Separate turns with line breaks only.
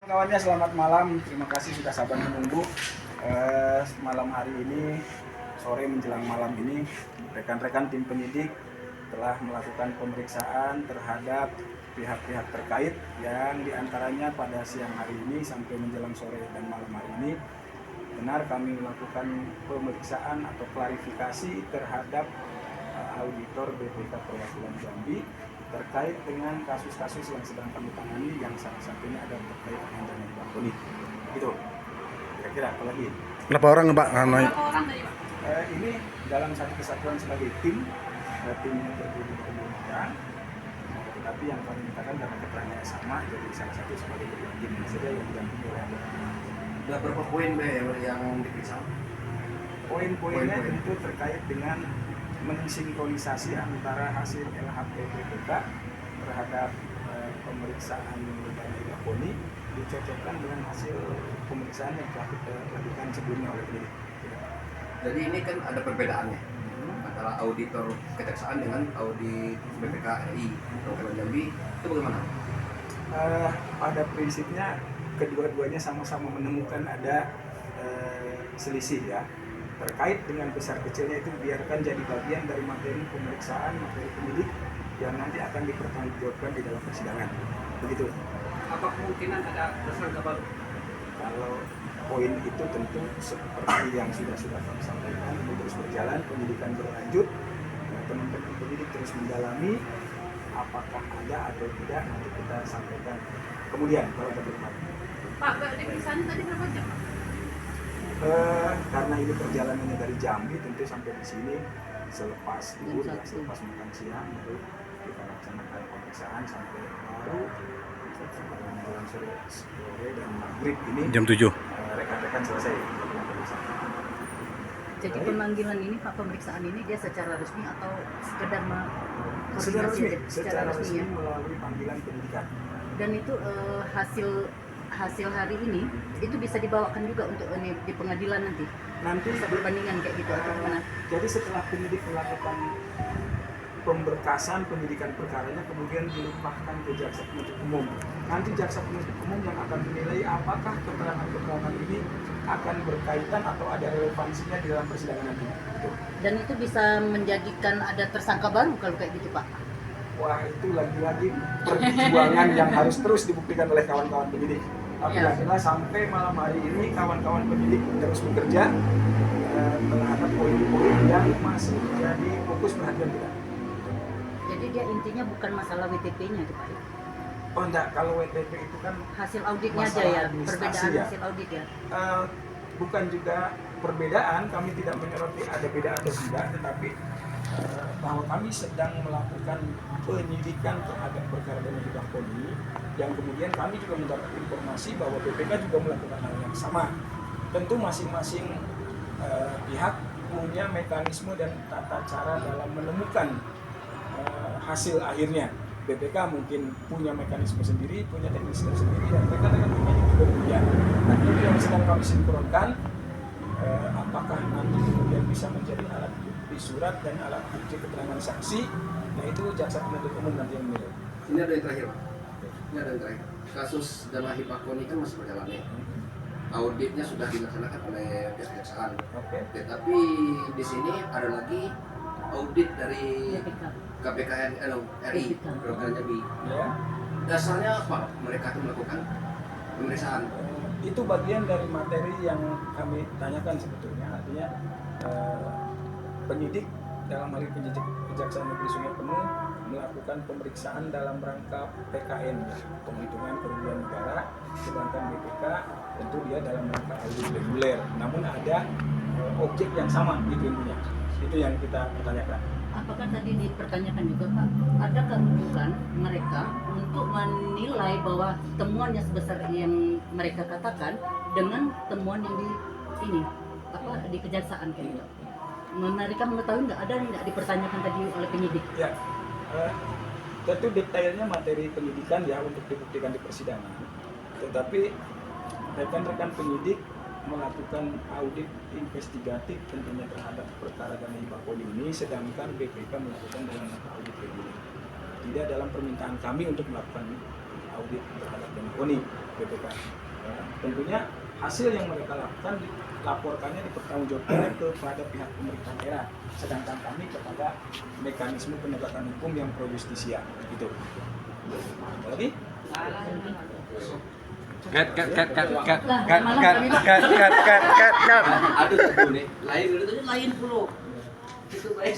Kawannya selamat malam, terima kasih sudah sabar menunggu. Malam hari ini, sore menjelang malam ini, rekan-rekan tim penyidik telah melakukan pemeriksaan terhadap pihak-pihak terkait yang diantaranya pada siang hari ini sampai menjelang sore dan malam hari ini benar kami melakukan pemeriksaan atau klarifikasi terhadap auditor BPK Perwakilan Jambi terkait dengan kasus-kasus yang sedang kami tangani, yang salah satunya ada terkait dengan dana hibah KONI. Begitu. Kira-kira apa lagi?
Berapa orang, Pak?
Berapa orang tadi, Pak?
Ini dalam satu kesatuan sebagai tim yang terdiri dari 5 orang. Tetapi yang kami mintakan karena keterangannya sama, jadi salah satu sebagai ketua tim saja yang didampingi oleh anggota.
Berapa poin yang diperiksa?
Poin-poinnya tentu terkait dengan mensinkronisasi antara hasil LHP BPK terhadap pemeriksaan dana hibah KONI dicocokkan dengan hasil pemeriksaan yang telah kita lakukan sebelumnya oleh penyidik.
Jadi ini kan ada perbedaannya antara auditor kejaksaan dengan audit BPK RI Perwakilan Jambi, itu bagaimana?
Pada prinsipnya kedua-duanya sama-sama menemukan ada selisih ya. Terkait dengan besar kecilnya itu biarkan jadi bagian dari materi pemeriksaan, materi penyidik yang nanti akan dipertanggungjawabkan di dalam persidangan. Begitu.
Apa kemungkinan ada tersangka baru?
Kalau poin itu tentu seperti yang sudah kami sampaikan, itu terus berjalan, penyidikan berlanjut, teman-teman penyidik terus mendalami apakah ada atau tidak, nanti kita sampaikan kemudian kalau ada berkembang.
Pak, pemeriksaan tadi berapa jam, Pak?
Karena ini perjalanannya dari Jambi, tentu sampai di sini selepas tidur ya, selepas makan siang baru kita laksanakan pemeriksaan sampai baru menjelang sore dan maghrib ini
jam 7.
Rekan-rekan selesai.
Jadi pemanggilan ini, Pak, pemeriksaan ini dia secara resmi atau sekedar
secara resmi
ya?
melalui panggilan penyidikan.
Dan itu hasil hari ini itu bisa dibawakan juga untuk ini di pengadilan nanti bisa perbandingan kayak gitu atau gimana?
Jadi setelah penyidik melakukan pemberkasan penyidikan perkaranya kemudian dilimpahkan ke jaksa penuntut umum. Nanti jaksa penuntut umum yang akan menilai apakah keterangan pemohon ini akan berkaitan atau ada relevansinya di dalam persidangan nanti.
Dan itu bisa menjadikan ada tersangka baru kalau kayak gitu, Pak?
Wah, itu lagi-lagi perjuangan yang harus terus dibuktikan oleh kawan-kawan penyidik. Tapi
Ya.
akhirnya sampai malam hari ini kawan-kawan penyidik terus bekerja terhadap poin-poin yang masih menjadi fokus perhatian kita.
Jadi dia intinya bukan masalah WTP-nya, gitu, Pak?
Oh enggak, kalau WTP itu kan
Hasil auditnya aja
masalah
ya,
administrasi
perbedaan
ya.
hasil audit ya.
Bukan juga perbedaan, kami tidak menyoroti ada beda atau tidak, tetapi bahwa kami sedang melakukan penyidikan terhadap perkara dana hibah KONI yang kemudian kami juga mendapat informasi bahwa BPK juga melakukan hal yang sama. Tentu masing-masing pihak punya mekanisme dan tata cara dalam menemukan hasil akhirnya. BPK mungkin punya mekanisme sendiri, punya teknis sendiri, dan rekan-rekan penyidik juga punya. Nah, itu yang sedang kami sinkronkan. Apakah nanti kemudian bisa menjadi alat bukti surat dan alat bukti keterangan saksi? Nah, itu jaksa penuntut umum nanti yang menilai.
Ini ada yang terakhir, Pak. Ini ada yang terakhir. Kasus dana hibah KONI kan masih berjalan ya. Auditnya sudah dilaksanakan oleh pihak kejaksaan.
Oke.
Tapi di sini ada lagi audit dari
BPK.
KPK RI Perwakilan Jambi.
Ya.
Dasarnya apa mereka itu melakukan pemeriksaan?
Itu bagian dari materi yang kami tanyakan sebetulnya, artinya penyidik dalam hal ini penyidik Kejaksaan Negeri Sungai Penuh melakukan pemeriksaan dalam rangka PKN ya, penghitungan kerugian negara, sedangkan BPK tentu dia dalam rangka audit reguler, namun ada objek yang sama gitu intinya. Itu yang kita pertanyakan.
Apakah tadi dipertanyakan juga, Pak, ada kerujukan mereka untuk menilai bahwa temuan yang sebesar yang mereka katakan dengan temuan yang di kejaksaan kayak gitu? Mereka mengetahui nggak dipertanyakan tadi oleh penyidik?
Ya, tentu detailnya materi penyidikan ya untuk dibuktikan di persidangan. Tetapi rekan-rekan penyidik melakukan audit investigatif tentunya terhadap perkara dana hibah KONI ini, sedangkan BPK melakukan dalam rangka audit reguler. Tidak dalam permintaan kami untuk melakukan audit terhadap Koni BPK. Tentunya hasil yang mereka lakukan dilaporkannya dipertanggungjawabkan kepada pihak pemerintah daerah, sedangkan kami kepada mekanisme penegakan hukum yang pro justisia gitu. Ada lagi?
Cut.
Aduh, nih lain puluh. Itu baik.